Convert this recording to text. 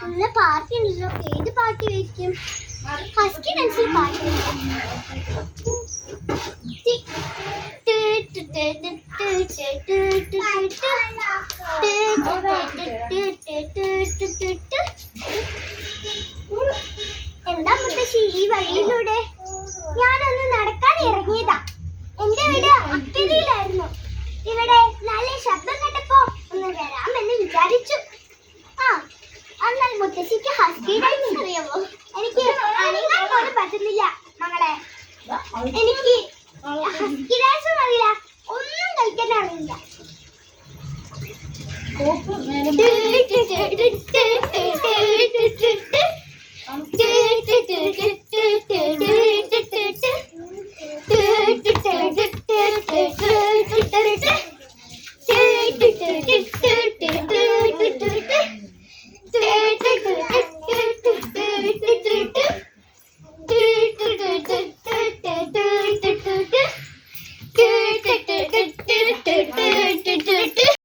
നല്ല പാർട്ടി ഉണ്ടല്ലോ. ഏത് പാർട്ടി വെക്കും? ഹസ്കി ഡാൻസിൽ പാർട്ടി വെക്കാം. എന്താ മുത്തശ്ശി ഈ വഴിയിലൂടെ? ഞാനൊന്ന് നടക്കാൻ ഇറങ്ങിയതാ. എന്റെ വീട് അക്കരയിലായിരുന്നു. ഇവിടെ നല്ല ശബ്ദം കേട്ടപ്പോ ഒന്ന് വരാമെന്ന് വിചാരിച്ചു. എന്നാൽ മുത്തശ്ശിക്ക് ഹസ്കി ഡാൻസ് അറിയാമോ? എനിക്ക് അനങ്ങാൻ പോലും പറ്റുന്നില്ല മകളെ. എനിക്ക് ഹസ്കി ഡാൻസും അറിയില്ല, ഒന്നും കളിക്കാൻ അറിയില്ല.